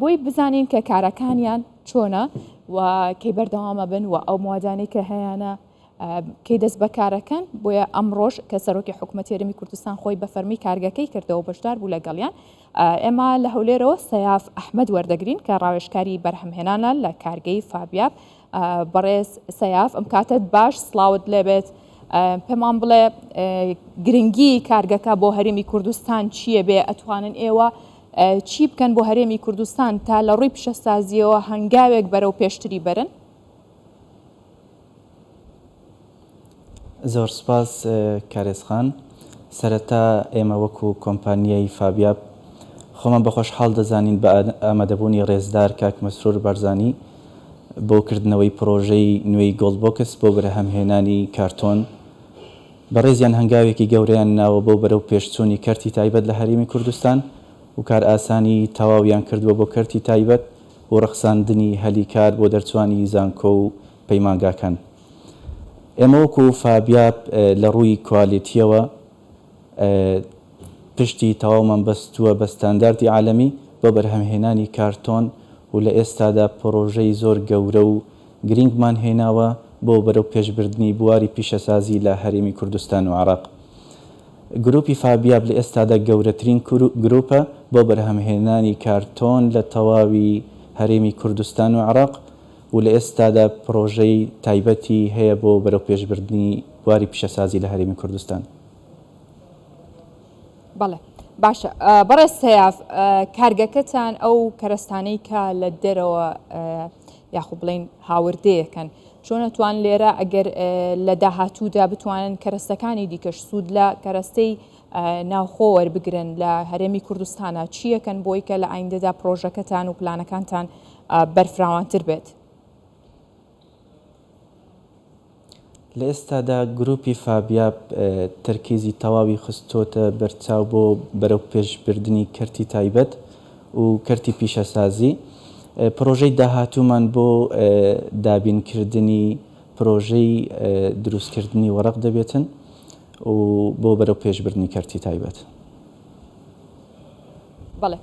بۆی بزانین کە کارەکانیان چۆنە و کەی بەردەوامە بن و ئەو موادانەی کە هەیەە کەی دەست بەکارەکەن. بۆیە ئەمڕۆژ کە سەرۆکی حکوومەت هێرمی کوردستان خۆی بە فەرمی کارگەکەی کردەوە بەشدار بوو لەگەڵیان، ئێمە لە هەولێرەوە سەیاف ئەحمەد وەردەگرین کە ڕاوێژکاری بەرهەمهێنانە لە کارگەی فابیاب. بەڕێز سەیاف، ئەم کاتت باش، سڵاوت لێبێت. پێمان بڵێ گرنگی کارگەکە بۆ هەرێمی کوردستان چییە بێ، ئەتوانن ئێوە چی بکەن بۆ هەرێمی کوردستان تا لە ڕووی پیشەسازیەوە هەنگاوێک بەرەو پێشتری بەرن؟ زۆر سپاس کارێزخان. سەرەتا ئێمە وەکو کۆمپانیای فابیاب خۆمان بەخۆشحاڵ دەزانین بە ئامادەبوونی ڕێزدار کاک مەسرور بەرزانی بۆ کردنەوەی پرۆژەی نوێی گۆڵدبۆکس بۆ بەرهەمهێنانی کارتۆن بەڕێزیان هەنگاوێکی گەورەیان ناوە بۆ بەرەو پێشچوونی کەرتی تایبەت لە هەرێمی کوردستان و کار ئاسانی تەواویان کردووە بۆ کەرتی تایبەت و ڕەخساندنی هەلی کار بۆ دەرچوانی زانکۆ و پەیمانگاکان. ئێمە وەکو فابیاب لە ڕووی کوالیتیەوە پشتی تەواومان بەستووە بە ستانداردی عالەمی بۆ بەرهەمهێنانی کارتۆن و لە ئێستادا پرۆژەی زۆر گەورە و گرنگمان هێناوە بۆ بەرەو پێشبردننی بواری پیشەسازی لە هەرێمی کوردستان و عێراق. گروپی فابیاب لە ئێستادا گەورەترین گروپە بۆ بەرهەمهێنانی کارتۆن لە تەواوی هەرێمی کوردستان و عێراق و لە ئێستادا پرۆژەی تایبەتی هەیە بۆ بەرەو پێشبردننی بواری پیشەسازی لە هەرێمی کوردستان. بەڵێ باشە. بەڕێز سەیاف، کارگەکەتان ئەو کەرەستانەی کە لە دەرەوە یاخۆ بڵین هاوردەیەکەن، چۆنە توان لێرە ئەگەر لە داهاتوودا بتوانن کەرەستەکانی دیکەش سوود لە کەرەستەی ناوخۆ وەربگرن لە هەرێمی کوردستانە چیەکەن بۆی کە لە ئایندەدا پرۆژەکەتان و پلانەکانتان بەرفراوانتر بێت؟ لە ئێستادا گروپی فابیاب تەرکیزی تەواوی خستۆتە بەرچاو بۆ بەرەو پێشبردننی کەرتی تایبەت و کەرتی پیشەسازی. پرۆژەی داهاتوومان بۆ دابینکردنی پرۆژەی دروستکردنی وەرەق دەبێتن و بۆ بەرەو پێشبردننی کەرتی تایبەت. بەڵێ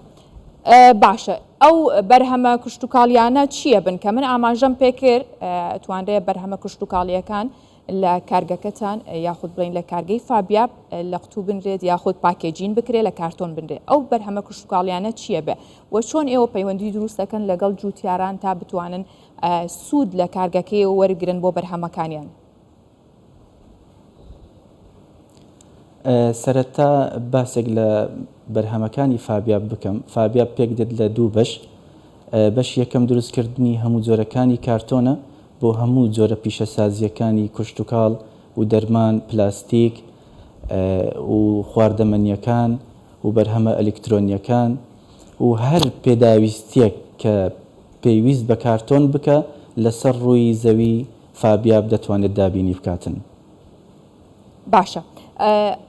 باشە. ئەو بەرهەمە کشتتوکاڵیانە چییە بن کە من ئاماژەم پێکرد توانرێ بەرهەمە کشتتوکاڵیەکان لە کارگەکەتان یاخود بڵین لە کارگەی فابیاب لە قوتوو بنرێت یاخود پاکێجین بکرێت لە کارتۆن بنرێت. ئەو بەرهەمە کشتتوکاڵیانە چییە بێ و چۆن ئێوە پەیوەندی دروستەکەن لەگەڵ جوتیاران تا بتوانن سوود لە کارگەکەی وەرگرن بۆ بەرهەمەکانیان؟ سەرەتا باسێک لە بەرهەمەکانی فابیاب بکەم. فابیاب پێک دێت لە دوو بەش. بەش یەکەم دروستکردنی هەموو جۆرەکانی کارتۆنە بۆ هەموو جۆرە پیشەسازیەکانی کوشتتوکاڵ و دەرمان، پلاستیک و خواردەمەنیەکان و بەرهەمە ئەلکترۆنیەکان و هەر پێداویستیەک کە پێویست بە کارتۆن بکە لەسەر ڕووی زەوی فابیاب دەتوانێت دابینی بکاتن. باشە.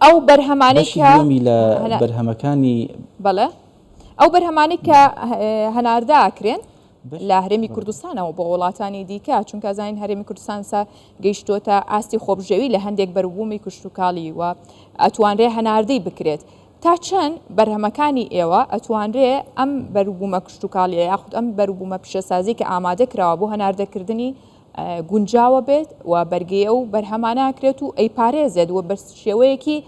ئەو بەرهەمانەی کە لە بەرهەمەکانی بەڵێ ئەو بەرهەمانی کە هەنارداکرێن لە هەرێمی کوردستانەوە بۆ وڵاتانی دیکە، چونکە زانین هەرێمی کوردستان گەیشتۆتە ئاستی خۆبژێوی لە هەندێک بەروبوومی کشتتوکاڵی و ئەتوانرێ هەناردەی بکرێت. تا چەند بەرهەمەکانی ئێوە ئەتوانرێ ئەم بەروبوومە کشتتوکاڵیە یاخود ئەم بەروبوومە پیشەسازی کە ئامادە کراوە بۆ هەناردەکردنی گونجاوە بێت و بەرگەی ئەو بەرهەمانەکرێت و ئەیپارێزێت و بە شێوەیەکی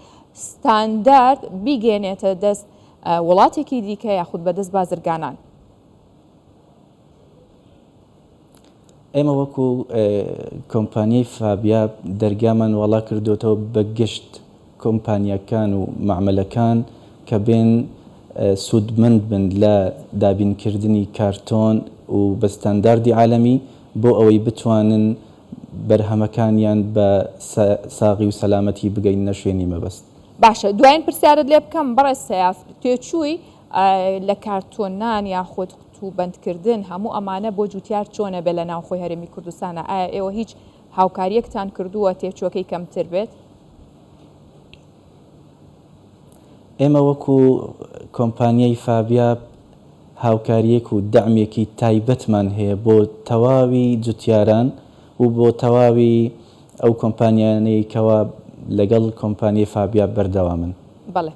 ستاندارد بیگەێنێتە دەست وڵاتێکی دیکە یاخود بەدەست بازرگانان؟ ئێمە وەکو کۆمپانیای فابیاب دەرگامان وەڵا کردوێتەوە بە گشت کۆمپانیەکان و معمەلەکان کە بێن سوودمەند بن لە دابینکردنی کارتۆن و بە ستانداردی عالەمی بۆ ئەوەی بتوانن بەرهەمەکانیان بە ساغی و سەلامەتی بگەینە شوێنی مەبەست. باشە. دوایین پرسیارت لێ بکەم بەڕێز سەیاف، تێچووی لە کارتۆنان یاخود و بەندکردن هەموو ئەمانە بۆ جوتیار چۆنە بێ لە ناوخۆی هەرێمی کوردستانە؟ ئایا ئێوە هیچ هاوکاریەکتان کردووە تێچۆکەی کەمتر بێت؟ ئێمە وەکو کۆمپانیای فابیاب هاوکاریەک و دەعمێکی تایبەتمان هەیە بۆ تەواوی جوتیاران و بۆ تەواوی ئەو کۆمپانیانەی کەوا لەگەڵ کۆمپانیای فابیاب بەردەوامن. بەڵێ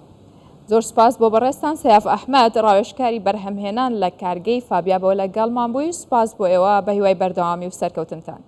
زۆر سپاس بۆ بەڕێستان. سەیاف ئەحمەد ڕاوێژکاری بەرهەمهێنان لە کارگەی فابیابەوە لەگەڵمان بووی. سپاس بۆ ئێوە بە هیوای بەردەوامی و سەرکەوتنتان.